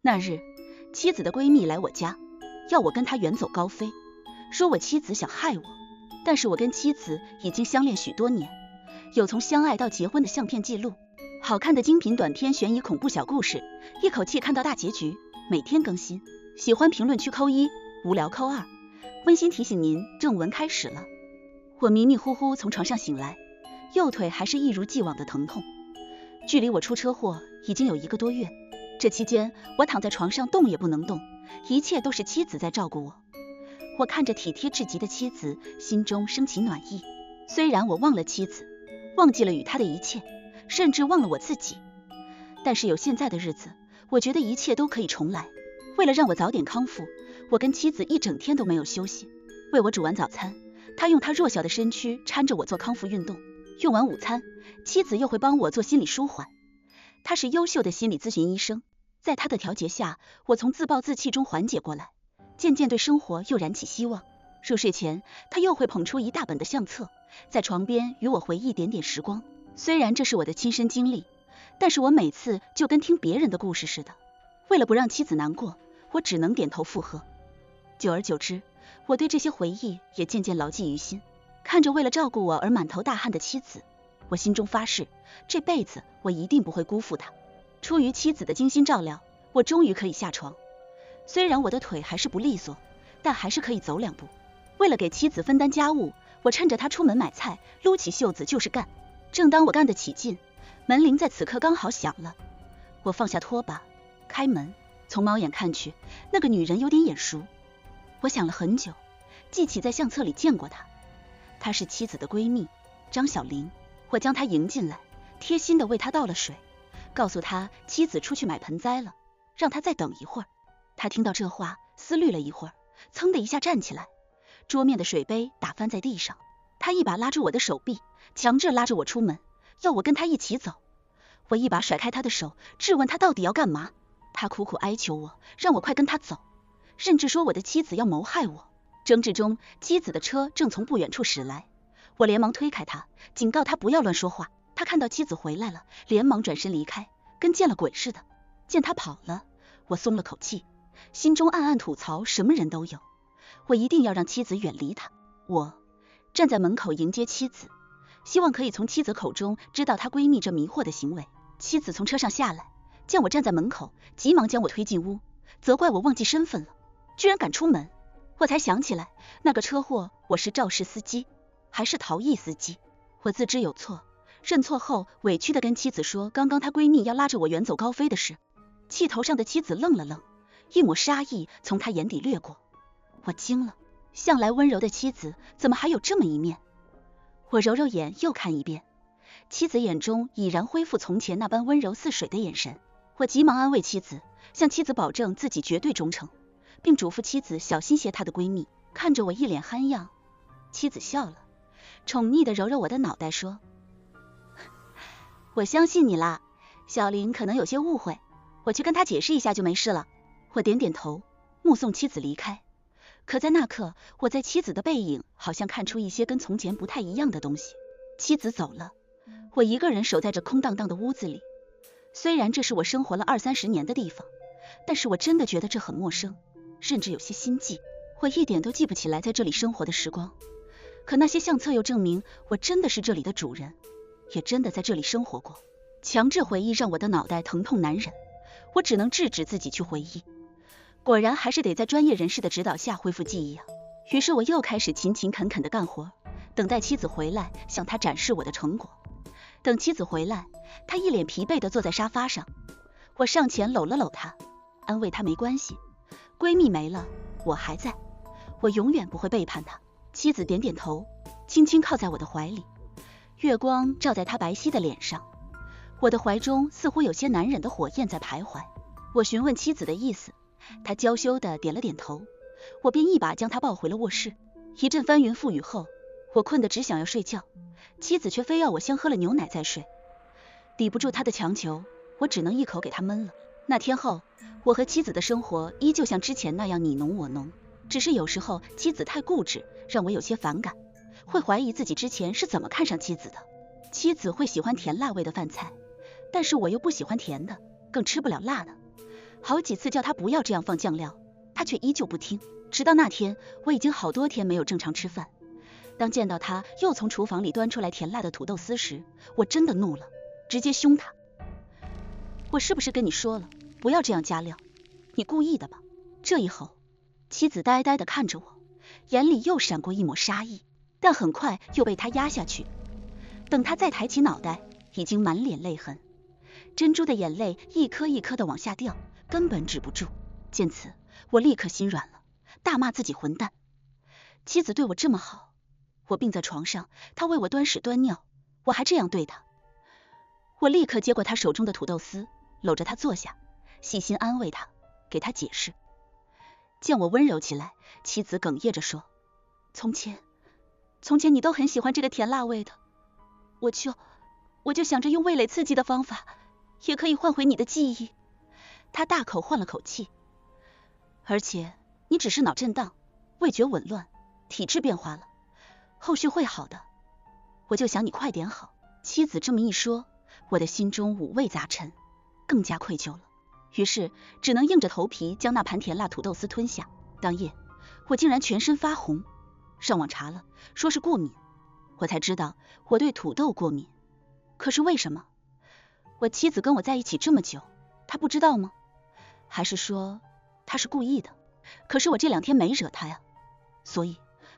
那日，妻子的闺蜜来我家，要我跟她远走高飞，说我妻子想害我。但是我跟妻子已经相恋许多年，有从相爱到结婚的相片记录，好看的精品短片悬疑恐怖小故事，一口气看到大结局，每天更新。喜欢评论区扣1，无聊扣2。温馨提醒您，正文开始了。我迷迷糊糊从床上醒来，右腿还是一如既往的疼痛。距离我出车祸已经有1个多月，这期间我躺在床上动也不能动，一切都是妻子在照顾我。我看着体贴至极的妻子，心中升起暖意。虽然我忘了妻子，忘记了与她的一切，甚至忘了我自己，但是有现在的日子，我觉得一切都可以重来。为了让我早点康复，我跟妻子一整天都没有休息。为我煮完早餐，她用她弱小的身躯搀着我做康复运动。用完午餐，妻子又会帮我做心理舒缓。她是优秀的心理咨询医生，在她的调节下，我从自暴自弃中缓解过来，渐渐对生活又燃起希望。入睡前，她又会捧出一大本的相册，在床边与我回忆点点时光。虽然这是我的亲身经历，但是我每次就跟听别人的故事似的。为了不让妻子难过，我只能点头附和。久而久之，我对这些回忆也渐渐牢记于心。看着为了照顾我而满头大汗的妻子，我心中发誓，这辈子我一定不会辜负她。出于妻子的精心照料，我终于可以下床。虽然我的腿还是不利索，但还是可以走2步。为了给妻子分担家务，我趁着她出门买菜，撸起袖子就是干。正当我干得起劲，门铃在此刻刚好响了。我放下拖把，开门，从猫眼看去，那个女人有点眼熟。我想了很久，记起在相册里见过她。她是妻子的闺蜜张小玲。我将她迎进来，贴心地为她倒了水，告诉她妻子出去买盆栽了，让她再等一会儿。她听到这话，思虑了一会儿，噌的一下站起来，桌面的水杯打翻在地上。她一把拉住我的手臂，强制拉着我出门，要我跟她一起走。我一把甩开她的手，质问她到底要干嘛。她苦苦哀求我，让我快跟她走，甚至说我的妻子要谋害我。争执中，妻子的车正从不远处驶来，我连忙推开她，警告她不要乱说话。她看到妻子回来了，连忙转身离开，跟见了鬼似的。见她跑了，我松了口气，心中暗暗吐槽什么人都有，我一定要让妻子远离他。我站在门口迎接妻子，希望可以从妻子口中知道她闺蜜这迷惑的行为。妻子从车上下来，见我站在门口，急忙将我推进屋，责怪我忘记身份了，居然敢出门。我才想起来，那个车祸我是肇事司机，还是逃逸司机。我自知有错，认错后委屈地跟妻子说刚刚她闺蜜要拉着我远走高飞的事。气头上的妻子愣了愣，一抹杀意从她眼底掠过。我惊了，向来温柔的妻子怎么还有这么一面？我揉揉眼又看一遍，妻子眼中已然恢复从前那般温柔似水的眼神。我急忙安慰妻子，向妻子保证自己绝对忠诚，并嘱咐妻子小心些她的闺蜜。看着我一脸憨样，妻子笑了，宠溺地揉揉我的脑袋说，我相信你啦，小玲可能有些误会，我去跟她解释一下就没事了。我点点头，目送妻子离开。可在那刻，我在妻子的背影好像看出一些跟从前不太一样的东西。妻子走了，我一个人守在这空荡荡的屋子里。虽然这是我生活了20-30年的地方，但是我真的觉得这很陌生，甚至有些心悸。我一点都记不起来在这里生活的时光，可那些相册又证明我真的是这里的主人，也真的在这里生活过。强制回忆让我的脑袋疼痛难忍，我只能制止自己去回忆。果然还是得在专业人士的指导下恢复记忆啊。于是我又开始勤勤恳恳的干活，等待妻子回来，向她展示我的成果。等妻子回来，她一脸疲惫地坐在沙发上，我上前搂了搂她，安慰她没关系，闺蜜没了，我还在，我永远不会背叛她。妻子点点头，轻轻靠在我的怀里，月光照在她白皙的脸上，我的怀中似乎有些难忍的火焰在徘徊。我询问妻子的意思，她娇羞地点了点头，我便一把将她抱回了卧室。一阵翻云覆雨后，我困得只想要睡觉，妻子却非要我先喝了牛奶再睡。抵不住她的强求，我只能一口给她闷了。那天后，我和妻子的生活依旧像之前那样你侬我侬，只是有时候妻子太固执，让我有些反感，会怀疑自己之前是怎么看上妻子的。妻子会喜欢甜辣味的饭菜，但是我又不喜欢甜的，更吃不了辣的。好几次叫他不要这样放酱料，他却依旧不听。直到那天，我已经好多天没有正常吃饭。当见到他又从厨房里端出来甜辣的土豆丝时，我真的怒了，直接凶他。我是不是跟你说了，不要这样加料？你故意的吧？这一吼，妻子呆呆地看着我，眼里又闪过一抹杀意，但很快又被他压下去。等他再抬起脑袋，已经满脸泪痕，珍珠的眼泪一颗一颗地往下掉，根本止不住。见此，我立刻心软了，大骂自己混蛋。妻子对我这么好，我病在床上，他为我端屎端尿，我还这样对他。我立刻接过他手中的土豆丝，搂着他坐下，细心安慰他，给他解释。见我温柔起来，妻子哽咽着说：从前你都很喜欢这个甜辣味的，我就想着用味蕾刺激的方法，也可以换回你的记忆。他大口换了口气。而且你只是脑震荡，味觉紊乱，体质变化了，后续会好的。我就想你快点好。妻子这么一说，我的心中五味杂陈，更加愧疚了。于是只能硬着头皮将那盘甜辣土豆丝吞下。当夜我竟然全身发红，上网查了，说是过敏。我才知道我对土豆过敏。可是为什么？我妻子跟我在一起这么久，她不知道吗？还是说她是故意的？可是我这2天没惹她呀，所以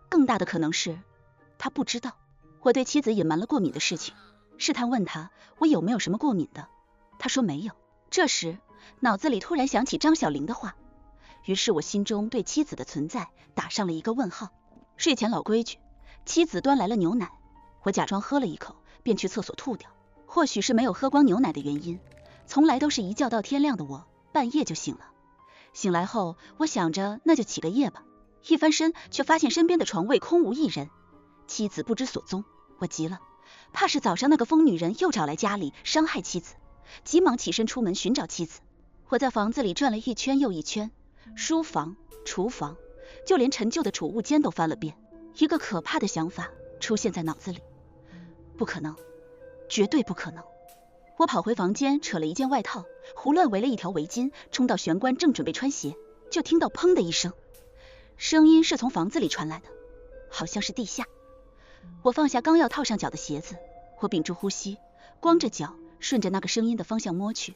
更大的可能是她不知道。我对妻子隐瞒了过敏的事情，试探问她我有没有什么过敏的，她说没有。这时脑子里突然想起张小玲的话，于是我心中对妻子的存在打上了一个问号。睡前老规矩，妻子端来了牛奶，我假装喝了一口，便去厕所吐掉。或许是没有喝光牛奶的原因，从来都是一觉到天亮的我，半夜就醒了。醒来后，我想着那就起个夜吧，一翻身却发现身边的床位空无一人，妻子不知所踪。我急了，怕是早上那个疯女人又找来家里伤害妻子，急忙起身出门寻找妻子。我在房子里转了一圈又一圈，书房、厨房，就连陈旧的储物间都翻了遍。一个可怕的想法出现在脑子里，不可能，绝对不可能。我跑回房间，扯了一件外套，胡乱围了一条围巾，冲到玄关，正准备穿鞋，就听到砰的一声，声音是从房子里传来的，好像是地下。我放下刚要套上脚的鞋子，我屏住呼吸，光着脚顺着那个声音的方向摸去，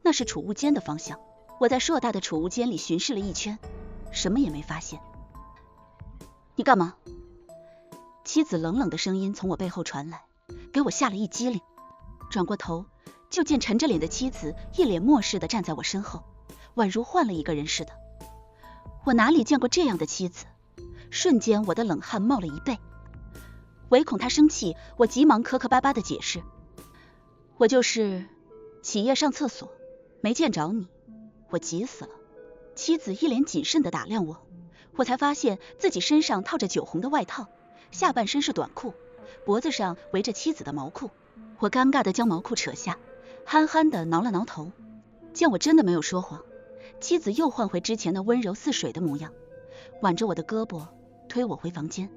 那是储物间的方向。我在硕大的储物间里巡视了一圈，什么也没发现。你干嘛？妻子冷冷的声音从我背后传来，给我吓了一激灵。转过头，就见沉着脸的妻子一脸漠视的站在我身后，宛如换了一个人似的。我哪里见过这样的妻子？瞬间我的冷汗冒了一背。唯恐他生气，我急忙磕磕巴巴的解释，我就是起夜上厕所，没见着你，我急死了。妻子一脸谨慎的打量我，我才发现自己身上套着酒红的外套，下半身是短裤，脖子上围着妻子的毛裤。我尴尬的将毛裤扯下，憨憨的挠了挠头。见我真的没有说谎，妻子又换回之前那温柔似水的模样，挽着我的胳膊推我回房间。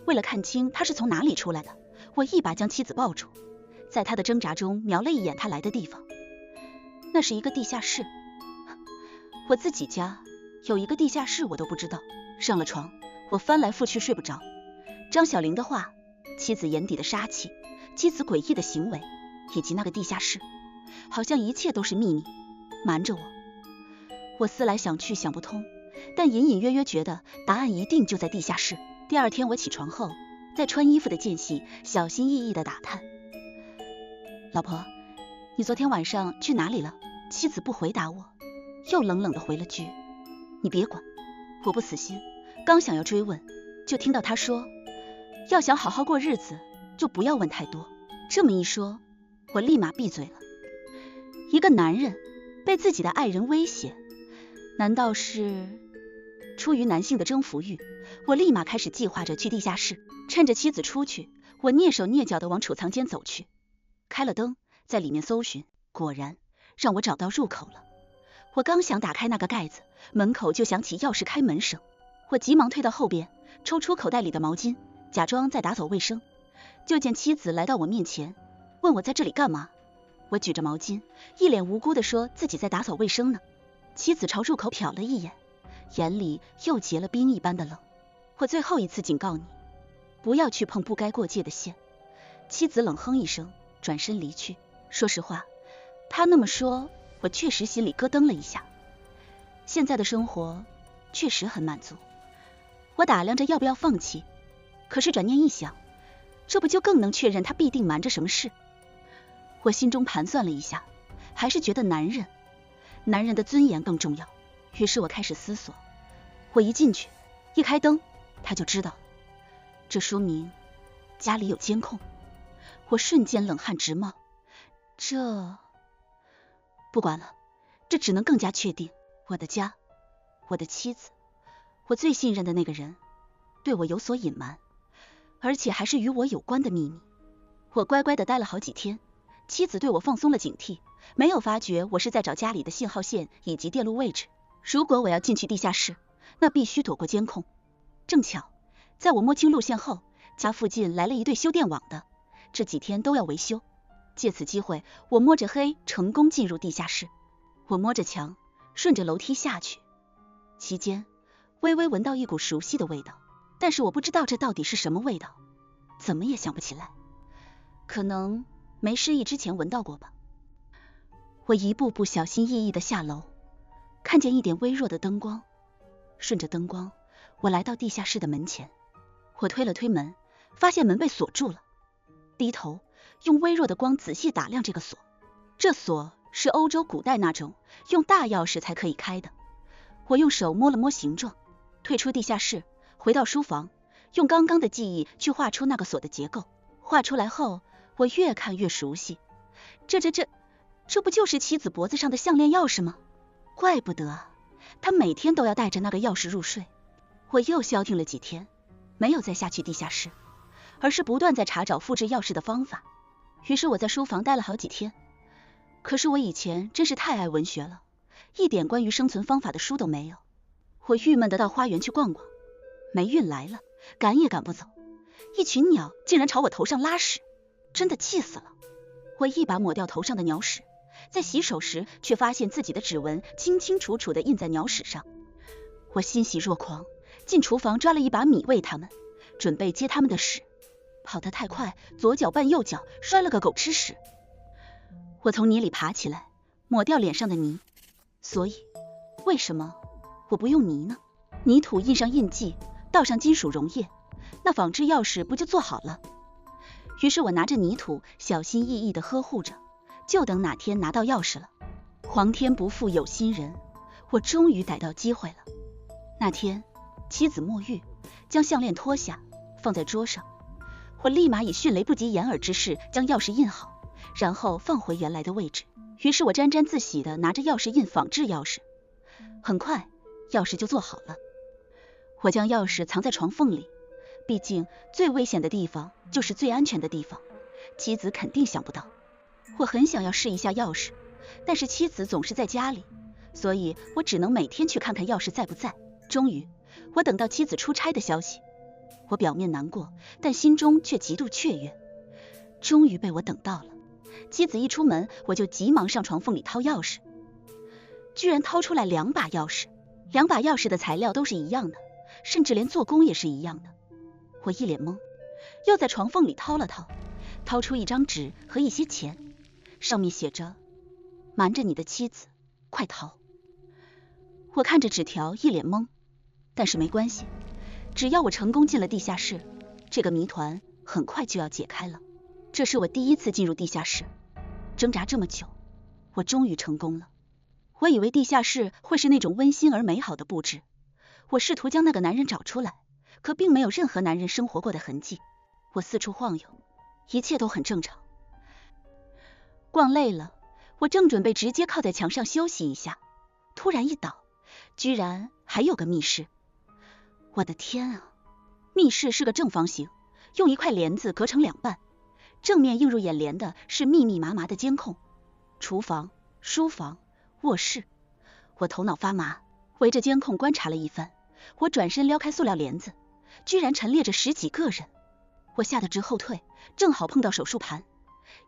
为了看清他是从哪里出来的，我一把将妻子抱住，在他的挣扎中瞄了一眼他来的地方，那是一个地下室。我自己家有一个地下室我都不知道。上了床，我翻来覆去睡不着。张小玲的话，妻子眼底的杀气，妻子诡异的行为，以及那个地下室，好像一切都是秘密，瞒着我。我思来想去想不通，但隐隐约约觉得答案一定就在地下室。第二天我起床后，在穿衣服的间隙小心翼翼的打探，老婆，你昨天晚上去哪里了？妻子不回答我，又冷冷的回了句，你别管。我不死心，刚想要追问，就听到他说，要想好好过日子，就不要问太多。这么一说，我立马闭嘴了。一个男人被自己的爱人威胁，难道是出于男性的征服欲？我立马开始计划着去地下室，趁着妻子出去，我蹑手蹑脚的往储藏间走去，开了灯，在里面搜寻，果然让我找到入口了。我刚想打开那个盖子，门口就响起钥匙开门声，我急忙退到后边，抽出口袋里的毛巾，假装在打扫卫生。就见妻子来到我面前，问我在这里干嘛。我举着毛巾，一脸无辜的说自己在打扫卫生呢。妻子朝入口瞟了一眼，眼里又结了冰一般的冷。我最后一次警告你，不要去碰不该过界的线。妻子冷哼一声，转身离去。说实话，他那么说，我确实心里咯噔了一下。现在的生活确实很满足，我打量着要不要放弃，可是转念一想，这不就更能确认他必定瞒着什么事？我心中盘算了一下，还是觉得男人的尊严更重要。于是我开始思索，我一进去，一开灯，他就知道了，这说明家里有监控。我瞬间冷汗直冒，这不管了，这只能更加确定我的家，我的妻子，我最信任的那个人对我有所隐瞒，而且还是与我有关的秘密。我乖乖的待了好几天，妻子对我放松了警惕，没有发觉我是在找家里的信号线以及电路位置。如果我要进去地下室，那必须躲过监控。正巧在我摸清路线后，家附近来了一对修电网的，这几天都要维修。借此机会，我摸着黑成功进入地下室。我摸着墙，顺着楼梯下去，期间微微闻到一股熟悉的味道，但是我不知道这到底是什么味道，怎么也想不起来。可能没失忆之前闻到过吧。我一步步小心翼翼地下楼，看见一点微弱的灯光，顺着灯光，我来到地下室的门前。我推了推门，发现门被锁住了，低头用微弱的光仔细打量这个锁。这锁是欧洲古代那种用大钥匙才可以开的。我用手摸了摸形状，退出地下室，回到书房，用刚刚的记忆去画出那个锁的结构。画出来后，我越看越熟悉，这不就是妻子脖子上的项链钥匙吗？怪不得啊，她每天都要带着那个钥匙入睡。我又消停了几天，没有再下去地下室，而是不断在查找复制钥匙的方法。于是我在书房待了好几天。可是我以前真是太爱文学了，一点关于生存方法的书都没有。我郁闷的到花园去逛逛，霉运来了，赶也赶不走。一群鸟竟然朝我头上拉屎，真的气死了。我一把抹掉头上的鸟屎，在洗手时却发现自己的指纹清清楚楚的印在鸟屎上。我欣喜若狂，进厨房抓了一把米喂它们，准备接它们的屎。跑得太快，左脚绊右脚，摔了个狗吃屎。我从泥里爬起来，抹掉脸上的泥。所以为什么我不用泥呢？泥土印上印记，倒上金属溶液，那仿制钥匙不就做好了？于是我拿着泥土小心翼翼地呵护着，就等哪天拿到钥匙了。皇天不负有心人，我终于逮到机会了。那天妻子沐浴，将项链脱下放在桌上，我立马以迅雷不及掩耳之势将钥匙印好，然后放回原来的位置。于是我沾沾自喜地拿着钥匙印仿制钥匙，很快钥匙就做好了。我将钥匙藏在床缝里，毕竟最危险的地方就是最安全的地方，妻子肯定想不到。我很想要试一下钥匙，但是妻子总是在家里，所以我只能每天去看看钥匙在不在。终于我等到妻子出差的消息，我表面难过，但心中却极度雀跃。终于被我等到了。妻子一出门，我就急忙上床缝里掏钥匙，居然掏出来2把钥匙。2把钥匙的材料都是一样的，甚至连做工也是一样的。我一脸懵，又在床缝里掏了掏，掏出一张纸和一些钱，上面写着：瞒着你的妻子，快逃。我看着纸条一脸懵，但是没关系，只要我成功进了地下室，这个谜团很快就要解开了。这是我第一次进入地下室，挣扎这么久，我终于成功了。我以为地下室会是那种温馨而美好的布置，我试图将那个男人找出来，可并没有任何男人生活过的痕迹。我四处晃悠，一切都很正常。逛累了，我正准备直接靠在墙上休息一下，突然一倒，居然还有个密室。我的天啊！密室是个正方形，用一块帘子隔成2半，正面映入眼帘的是密密麻麻的监控，厨房、书房、卧室。我头脑发麻，围着监控观察了一番。我转身撩开塑料帘子，居然陈列着10几个人。我吓得直后退，正好碰到手术盘，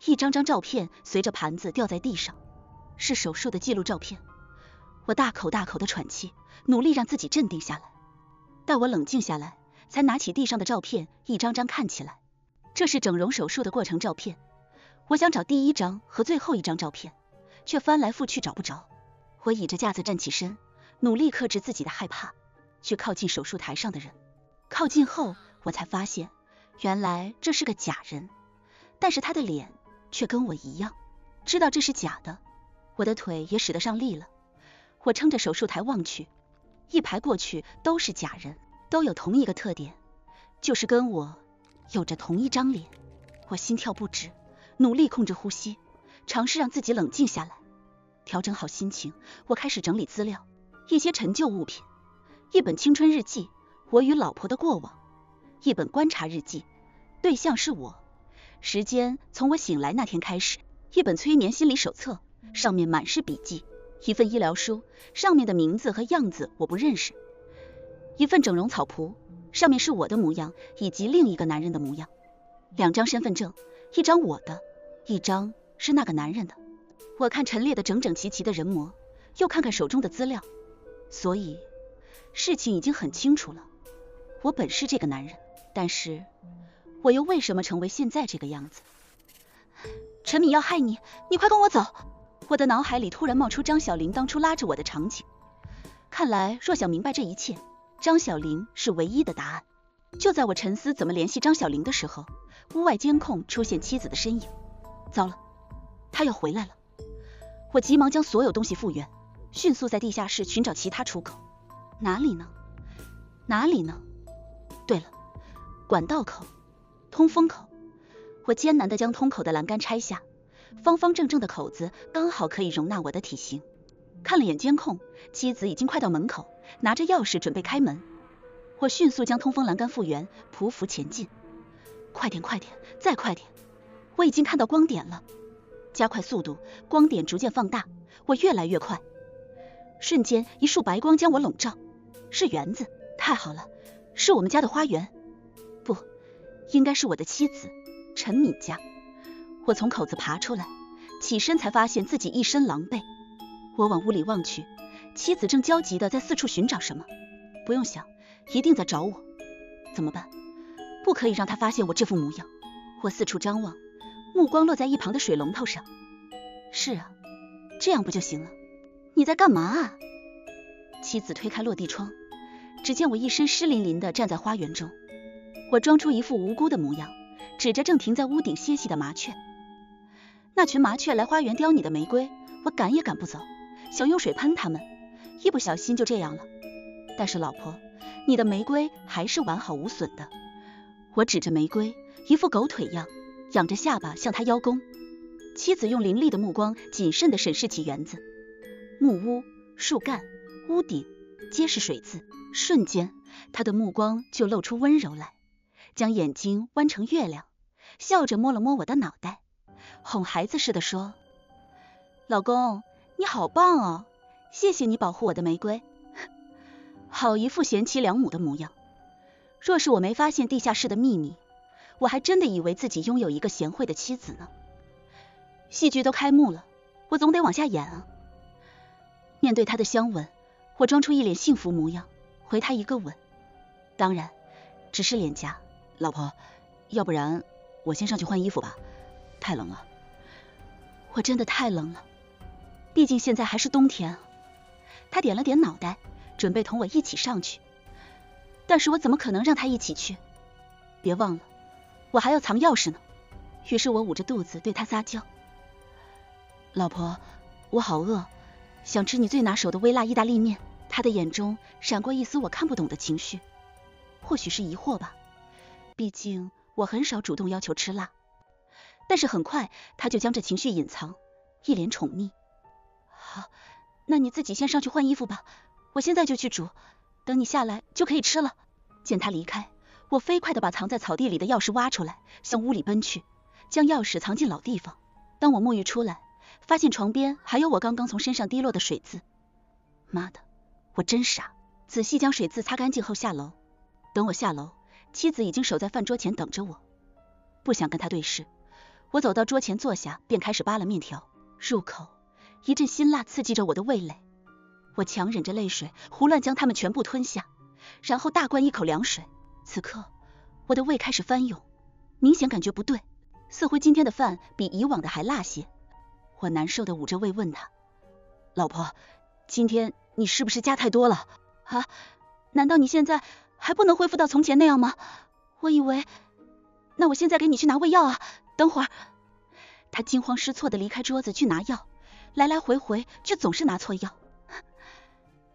一张张照片随着盘子掉在地上，是手术的记录照片。我大口大口的喘气，努力让自己镇定下来。待我冷静下来，才拿起地上的照片一张张看起来。这是整容手术的过程照片。我想找第一张和最后一张照片，却翻来覆去找不着。我倚着架子站起身，努力克制自己的害怕，去靠近手术台上的人。靠近后，我才发现，原来这是个假人，但是他的脸却跟我一样。知道这是假的，我的腿也使得上力了。我撑着手术台望去，一排过去都是假人，都有同一个特点，就是跟我有着同一张脸。我心跳不止，努力控制呼吸，尝试让自己冷静下来。调整好心情，我开始整理资料，一些陈旧物品，一本青春日记，我与老婆的过往，一本观察日记，对象是我，时间从我醒来那天开始，一本催眠心理手册，上面满是笔记，一份医疗书，上面的名字和样子我不认识，一份整容草谱，上面是我的模样以及另一个男人的模样，2张身份证，一张我的，一张是那个男人的。我看陈列的整整齐齐的人模，又看看手中的资料，所以事情已经很清楚了。我本是这个男人，但是我又为什么成为现在这个样子？陈敏要害你，你快跟我走！我的脑海里突然冒出张小玲当初拉着我的场景。看来若想明白这一切，张小玲是唯一的答案。就在我沉思怎么联系张小玲的时候，屋外监控出现妻子的身影。糟了，她要回来了！我急忙将所有东西复原，迅速在地下室寻找其他出口。哪里呢？哪里呢？对了，管道口，通风口。我艰难地将通口的栏杆拆下，方方正正的口子刚好可以容纳我的体型。看了眼监控，妻子已经快到门口，拿着钥匙准备开门。我迅速将通风栏杆复原，匍匐前进。快点，快点，再快点！我已经看到光点了。加快速度，光点逐渐放大，我越来越快。瞬间，一束白光将我笼罩，是园子，太好了，是我们家的花园。不，应该是我的妻子陈敏家。我从口子爬出来，起身才发现自己一身狼狈。我往屋里望去，妻子正焦急地在四处寻找什么。不用想，一定在找我。怎么办？不可以让她发现我这副模样。我四处张望，目光落在一旁的水龙头上。是啊，这样不就行了？你在干嘛啊？妻子推开落地窗，只见我一身湿淋淋的站在花园中。我装出一副无辜的模样，指着正停在屋顶歇息的麻雀。那群麻雀来花园叼你的玫瑰，我赶也赶不走，想用水喷它们，一不小心就这样了。但是老婆，你的玫瑰还是完好无损的。我指着玫瑰，一副狗腿样，仰着下巴向他邀功。妻子用凌厉的目光谨慎地审视起园子，木屋、树干、屋顶皆是水渍。瞬间，他的目光就露出温柔来，将眼睛弯成月亮，笑着摸了摸我的脑袋，哄孩子似的说：老公，你好棒哦，谢谢你保护我的玫瑰。好一副贤妻良母的模样。若是我没发现地下室的秘密，我还真的以为自己拥有一个贤惠的妻子呢。戏剧都开幕了，我总得往下演啊。面对他的香吻，我装出一脸幸福模样，回他一个吻，当然只是脸颊。老婆，要不然我先上去换衣服吧，太冷了。我真的太冷了，毕竟现在还是冬天啊。他点了点脑袋，准备同我一起上去，但是我怎么可能让他一起去？别忘了，我还要藏钥匙呢。于是我捂着肚子对他撒娇：老婆，我好饿，想吃你最拿手的微辣意大利面。他的眼中闪过一丝我看不懂的情绪，或许是疑惑吧，毕竟我很少主动要求吃辣。但是很快他就将这情绪隐藏，一脸宠溺。好，那你自己先上去换衣服吧，我现在就去煮，等你下来就可以吃了。见他离开，我飞快地把藏在草地里的钥匙挖出来，向屋里奔去，将钥匙藏进老地方。当我沐浴出来，发现床边还有我刚刚从身上滴落的水渍。妈的，我真傻！仔细将水渍擦干净后下楼。等我下楼，妻子已经守在饭桌前等着我。不想跟他对视，我走到桌前坐下，便开始扒拉面条。入口，一阵辛辣刺激着我的味蕾。我强忍着泪水，胡乱将它们全部吞下，然后大灌一口凉水。此刻，我的胃开始翻涌，明显感觉不对，似乎今天的饭比以往的还辣些。我难受的捂着胃问他：“老婆，今天你是不是加太多了？啊？难道你现在还不能恢复到从前那样吗？我以为……那我现在给你去拿胃药啊，等会儿。”他惊慌失措的离开桌子去拿药，来来回回却总是拿错药。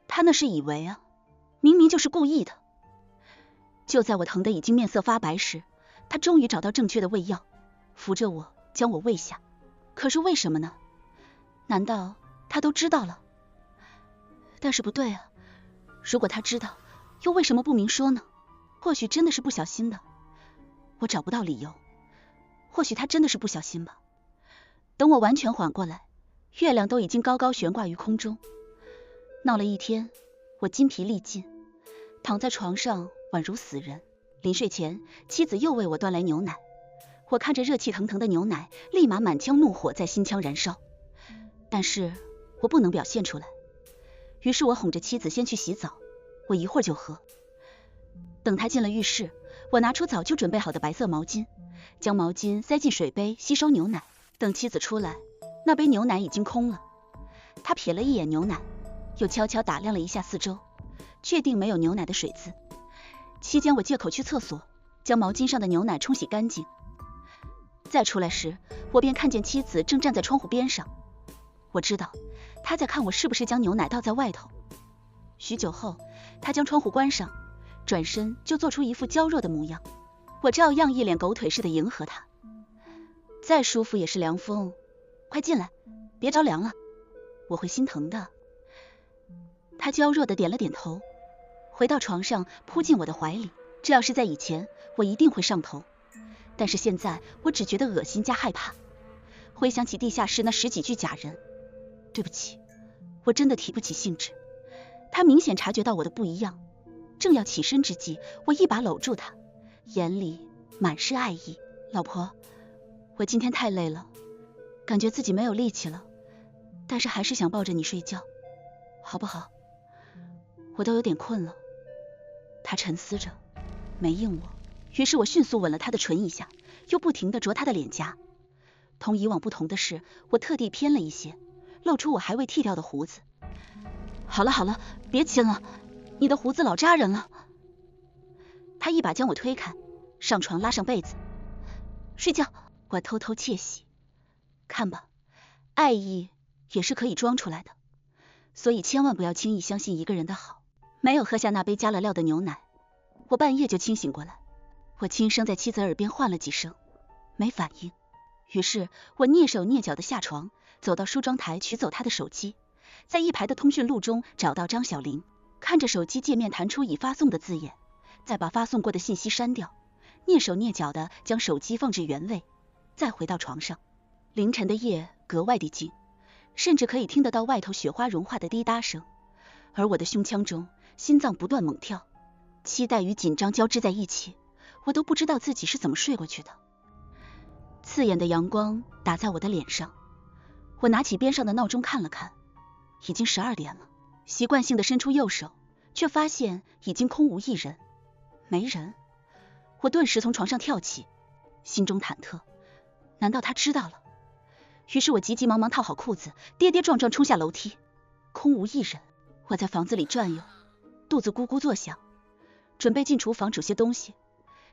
他那是以为啊，明明就是故意的。就在我疼得已经面色发白时，他终于找到正确的胃药，扶着我将我喂下。可是为什么呢？难道他都知道了？但是不对啊，如果他知道，又为什么不明说呢？或许真的是不小心的，我找不到理由。或许他真的是不小心吧。等我完全缓过来，月亮都已经高高悬挂于空中。闹了一天，我筋疲力尽，躺在床上宛如死人。临睡前，妻子又为我端来牛奶。我看着热气腾腾的牛奶，立马满腔怒火在心腔燃烧，但是我不能表现出来。于是我哄着妻子先去洗澡，我一会儿就喝。等她进了浴室，我拿出早就准备好的白色毛巾，将毛巾塞进水杯吸收牛奶。等妻子出来，那杯牛奶已经空了。她瞥了一眼牛奶，又悄悄打量了一下四周，确定没有牛奶的水渍。期间我借口去厕所，将毛巾上的牛奶冲洗干净。再出来时，我便看见妻子正站在窗户边上。我知道她在看我是不是将牛奶倒在外头。许久后，她将窗户关上，转身就做出一副娇弱的模样。我照样一脸狗腿似的迎合她。再舒服也是凉风，快进来，别着凉了，我会心疼的。她娇弱的点了点头，回到床上扑进我的怀里。这要是在以前，我一定会上头，但是现在我只觉得恶心加害怕。回想起地下室那10几具假人，对不起，我真的提不起兴致。她明显察觉到我的不一样，正要起身之际，我一把搂住她，眼里满是爱意。老婆，我今天太累了，感觉自己没有力气了，但是还是想抱着你睡觉，好不好？我都有点困了。他沉思着，没应我。于是我迅速吻了他的唇一下，又不停地啄他的脸颊。同以往不同的是，我特地偏了一些，露出我还未剃掉的胡子。好了好了，别亲了，你的胡子老扎人了。他一把将我推开，上床拉上被子，睡觉。我偷偷窃喜，看吧，爱意也是可以装出来的，所以千万不要轻易相信一个人的好。没有喝下那杯加了料的牛奶，我半夜就清醒过来。我轻声在妻子耳边唤了几声，没反应。于是我蹑手蹑脚的下床，走到梳妆台取走她的手机，在一排的通讯录中找到张小玲，看着手机界面弹出已发送的字眼，再把发送过的信息删掉，蹑手蹑脚的将手机放置原位，再回到床上。凌晨的夜格外的静，甚至可以听得到外头雪花融化的滴答声，而我的胸腔中心脏不断猛跳，期待与紧张交织在一起，我都不知道自己是怎么睡过去的。刺眼的阳光打在我的脸上，我拿起边上的闹钟看了看，已经12点了。习惯性的伸出右手，却发现已经空无一人。没人，我顿时从床上跳起，心中忐忑，难道他知道了？于是我急急忙忙套好裤子，跌跌撞撞冲下楼梯。空无一人，我在房子里转悠，肚子咕咕作响，准备进厨房煮些东西，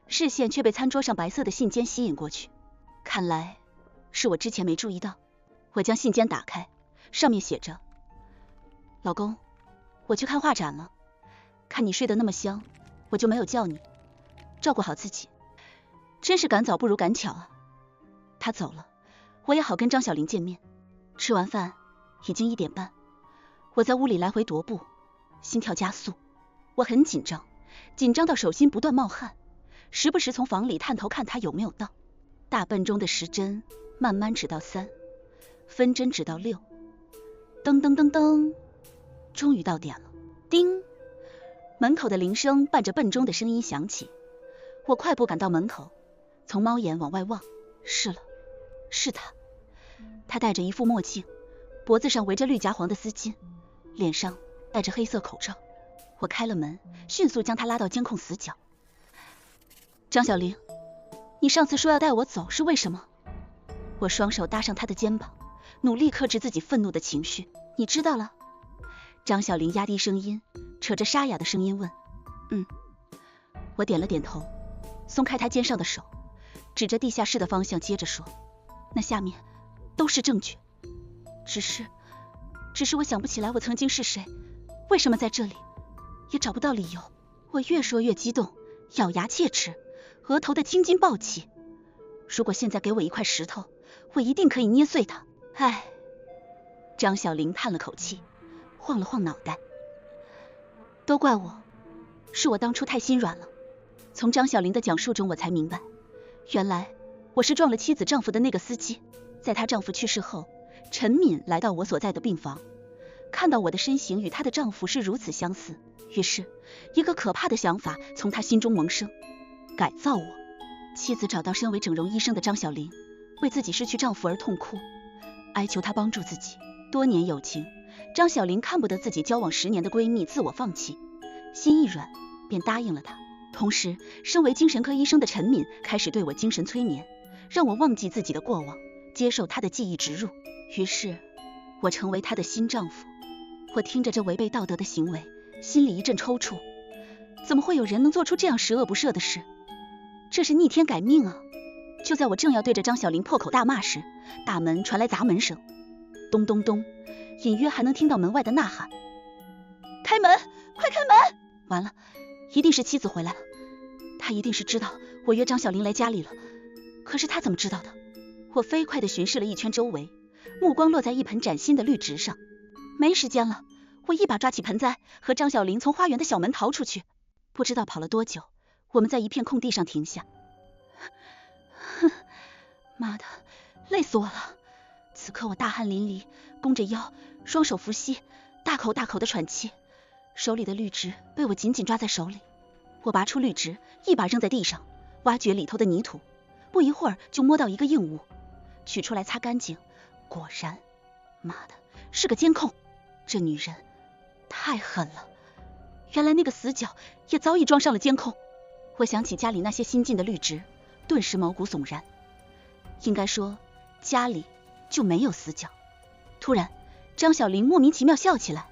视线却被餐桌上白色的信笺吸引过去。看来是我之前没注意到。我将信笺打开，上面写着：老公，我去看画展了，看你睡得那么香，我就没有叫你，照顾好自己。真是赶早不如赶巧啊。他走了，我也好跟张小玲见面。吃完饭已经1点半，我在屋里来回踱步，心跳加速。我很紧张，紧张到手心不断冒汗，时不时从房里探头看他有没有到。大笨钟的时针慢慢指到3，分针指到6，噔噔噔噔，终于到点了。叮，门口的铃声伴着笨钟的声音响起。我快步赶到门口，从猫眼往外望，是了，是他。他戴着一副墨镜，脖子上围着绿夹黄的丝巾，脸上戴着黑色口罩。我开了门，迅速将他拉到监控死角。张小玲，你上次说要带我走是为什么？我双手搭上他的肩膀，努力克制自己愤怒的情绪。你知道了？张小玲压低声音，扯着沙哑的声音问。我点了点头，松开他肩上的手，指着地下室的方向，接着说，那下面都是证据，只是我想不起来我曾经是谁，为什么在这里，也找不到理由。我越说越激动，咬牙切齿，额头的青筋暴起。如果现在给我一块石头，我一定可以捏碎它。唉，张小玲叹了口气，晃了晃脑袋。都怪我，是我当初太心软了。从张小玲的讲述中，我才明白，原来我是撞了妻子丈夫的那个司机。在她丈夫去世后，陈敏来到我所在的病房，看到我的身形与她的丈夫是如此相似，于是一个可怕的想法从她心中萌生，改造我。妻子找到身为整容医生的张小玲，为自己失去丈夫而痛哭，哀求她帮助自己。多年友情，张小玲看不得自己交往10年的闺蜜自我放弃，心一软便答应了她。同时，身为精神科医生的陈敏开始对我精神催眠，让我忘记自己的过往，接受她的记忆植入。于是我成为她的新丈夫。我听着这违背道德的行为，心里一阵抽搐。怎么会有人能做出这样十恶不赦的事？这是逆天改命啊！就在我正要对着张小玲破口大骂时，大门传来砸门声，咚咚咚，隐约还能听到门外的呐喊：开门，快开门！完了，一定是妻子回来了，她一定是知道我约张小玲来家里了。可是她怎么知道的？我飞快地巡视了一圈周围，目光落在一盆崭新的绿植上。没时间了，我一把抓起盆栽，和张小玲从花园的小门逃出去。不知道跑了多久，我们在一片空地上停下。妈的，累死我了！此刻我大汗淋漓，弓着腰，双手扶膝，大口大口的喘气。手里的绿植被我紧紧抓在手里，我拔出绿植，一把扔在地上，挖掘里头的泥土。不一会儿就摸到一个硬物，取出来擦干净，果然，妈的，是个监控。这女人太狠了，原来那个死角也早已装上了监控。我想起家里那些新进的绿植，顿时毛骨悚然。应该说，家里就没有死角。突然，张小玲莫名其妙笑起来，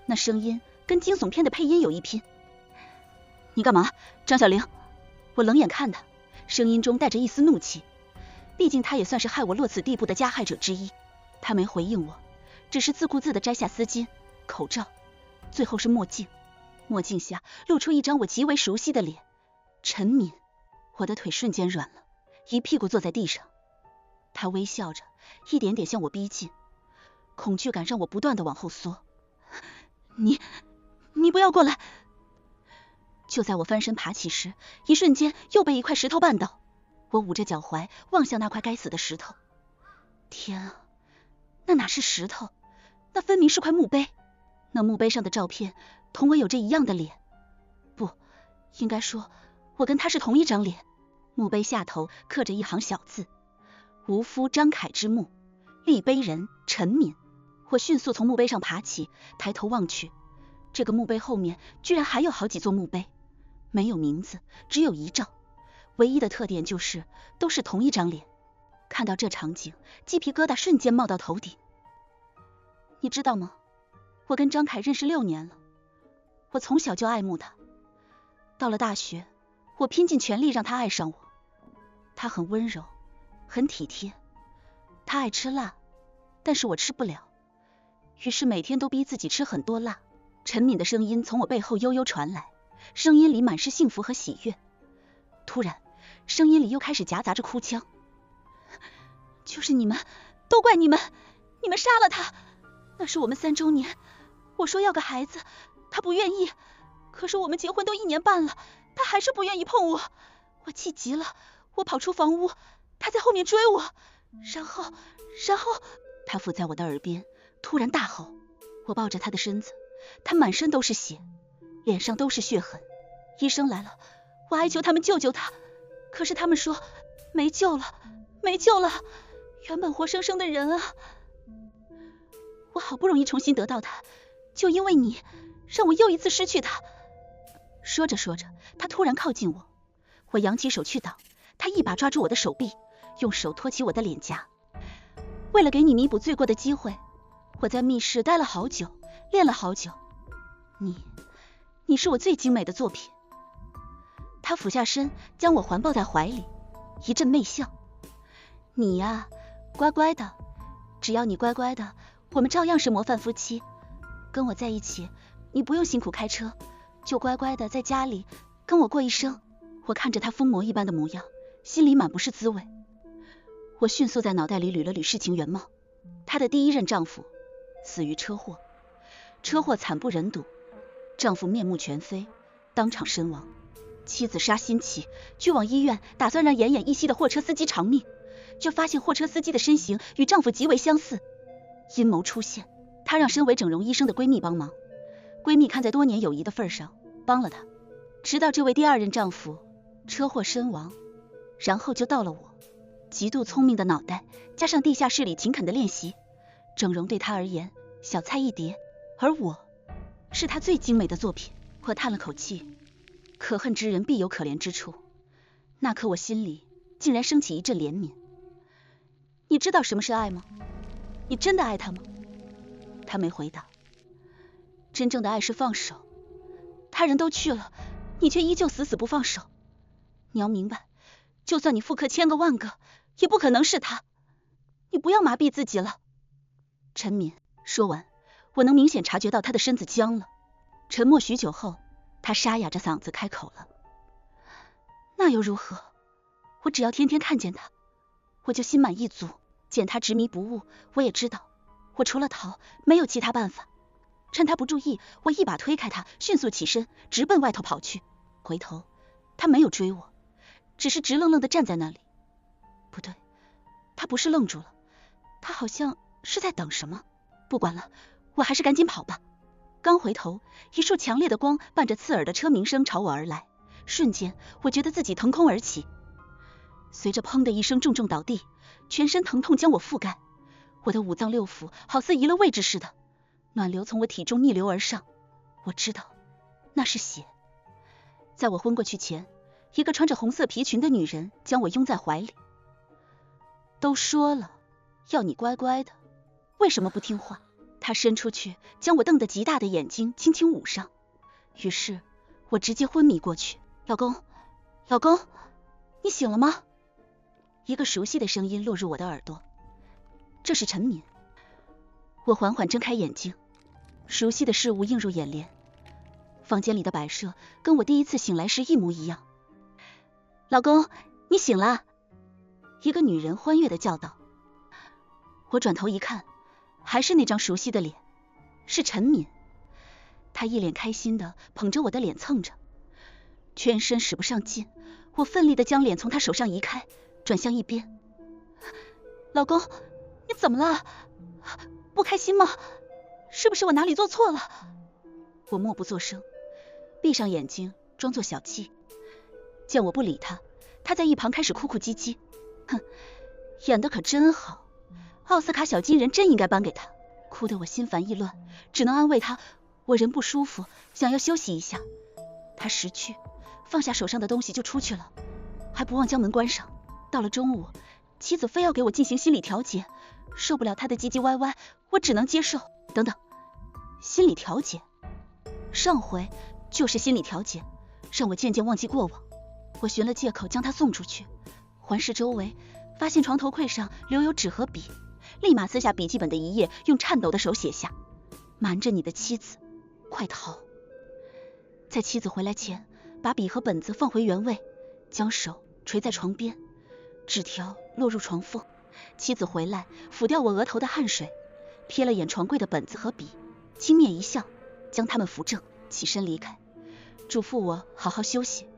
那声音跟惊悚片的配音有一拼。你干嘛，张小玲？我冷眼看她，声音中带着一丝怒气。毕竟她也算是害我落此地步的加害者之一。她没回应我，只是自顾自地摘下丝巾、口罩，最后是墨镜。墨镜下露出一张我极为熟悉的脸，陈敏。我的腿瞬间软了，一屁股坐在地上。她微笑着，一点点向我逼近，恐惧感让我不断地往后缩。你不要过来！就在我翻身爬起时，一瞬间又被一块石头绊倒。我捂着脚踝望向那块该死的石头。天啊，那哪是石头，那分明是块墓碑。那墓碑上的照片同我有着一样的脸，不，应该说我跟他是同一张脸。墓碑下头刻着一行小字：无夫张凯之墓，立碑人陈敏。我迅速从墓碑上爬起，抬头望去，这个墓碑后面居然还有好几座墓碑，没有名字，只有遗照，唯一的特点就是都是同一张脸。看到这场景，鸡皮疙瘩瞬间冒到头顶。你知道吗？我跟张凯认识6年了，我从小就爱慕他。到了大学，我拼尽全力让他爱上我。他很温柔，很体贴，他爱吃辣，但是我吃不了，于是每天都逼自己吃很多辣。陈敏的声音从我背后悠悠传来，声音里满是幸福和喜悦。突然，声音里又开始夹杂着哭腔。就是你们，都怪你们，你们杀了他。那是我们3周年，我说要个孩子，他不愿意，可是我们结婚都1年半了，他还是不愿意碰我。我气急了，我跑出房屋，他在后面追我，然后他附在我的耳边，突然大吼。我抱着他的身子，他满身都是血，脸上都是血痕。医生来了，我哀求他们救救他，可是他们说没救了，没救了，原本活生生的人啊。我好不容易重新得到他，就因为你，让我又一次失去他。说着说着，他突然靠近我，我扬起手去挡，他一把抓住我的手臂，用手托起我的脸颊。为了给你弥补罪过的机会，我在密室待了好久，练了好久。你是我最精美的作品。他俯下身，将我环抱在怀里，一阵媚笑。你呀，乖乖的，只要你乖乖的，我们照样是模范夫妻。跟我在一起，你不用辛苦开车，就乖乖的在家里跟我过一生。我看着他疯魔一般的模样，心里满不是滋味。我迅速在脑袋里捋了捋事情原貌。她的第一任丈夫死于车祸，车祸惨不忍睹，丈夫面目全非，当场身亡。妻子杀心起，去往医院，打算让奄奄一息的货车司机偿命，却发现货车司机的身形与丈夫极为相似。阴谋出现，她让身为整容医生的闺蜜帮忙，闺蜜看在多年友谊的份上，帮了她。直到这位第二任丈夫车祸身亡，然后就到了我。极度聪明的脑袋，加上地下室里勤恳的练习，整容对她而言小菜一碟，而我是她最精美的作品。我叹了口气，可恨之人必有可怜之处，那刻我心里竟然升起一阵怜悯。你知道什么是爱吗？你真的爱他吗？他没回答。真正的爱是放手，他人都去了，你却依旧死死不放手。你要明白，就算你复刻1000个万个，也不可能是他。你不要麻痹自己了。陈敏说完，我能明显察觉到他的身子僵了。沉默许久后，他沙哑着嗓子开口了。那又如何？我只要天天看见他，我就心满意足。见他执迷不悟，我也知道，我除了逃，没有其他办法。趁他不注意，我一把推开他，迅速起身，直奔外头跑去。回头，他没有追我，只是直愣愣地站在那里。不对，他不是愣住了，他好像是在等什么。不管了，我还是赶紧跑吧。刚回头，一束强烈的光伴着刺耳的车鸣声朝我而来，瞬间我觉得自己腾空而起，随着砰的一声重重倒地，全身疼痛将我覆盖，我的5脏6腑好似移了位置似的，暖流从我体中逆流而上，我知道那是血。在我昏过去前，一个穿着红色皮裙的女人将我拥在怀里。都说了要你乖乖的，为什么不听话？她伸出去将我瞪得极大的眼睛轻轻捂上，于是我直接昏迷过去。老公，老公，你醒了吗？一个熟悉的声音落入我的耳朵，这是陈敏。我缓缓睁开眼睛，熟悉的事物映入眼帘，房间里的摆设跟我第一次醒来时一模一样。老公，你醒了！一个女人欢悦地叫道。我转头一看，还是那张熟悉的脸，是陈敏。她一脸开心地捧着我的脸蹭着，全身使不上劲，我奋力地将脸从她手上移开，转向一边。老公，你怎么了？不开心吗？是不是我哪里做错了？我默不作声，闭上眼睛装作小气。见我不理他，他在一旁开始哭哭唧唧。哼，演得可真好，奥斯卡小金人真应该颁给他。哭得我心烦意乱，只能安慰他，我人不舒服，想要休息一下。他识趣，放下手上的东西就出去了，还不忘将门关上。到了中午，妻子非要给我进行心理调节，受不了他的唧唧歪歪，我只能接受。等等，心理调节？上回就是心理调节，让我渐渐忘记过往。我寻了借口将他送出去，环视周围，发现床头柜上留有纸和笔，立马撕下笔记本的一页，用颤抖的手写下：瞒着你的妻子，快逃！在妻子回来前，把笔和本子放回原位，将手垂在床边，纸条落入床缝。妻子回来，抚掉我额头的汗水，瞥了眼床柜的本子和笔，轻蔑一笑，将它们扶正，起身离开，嘱咐我好好休息。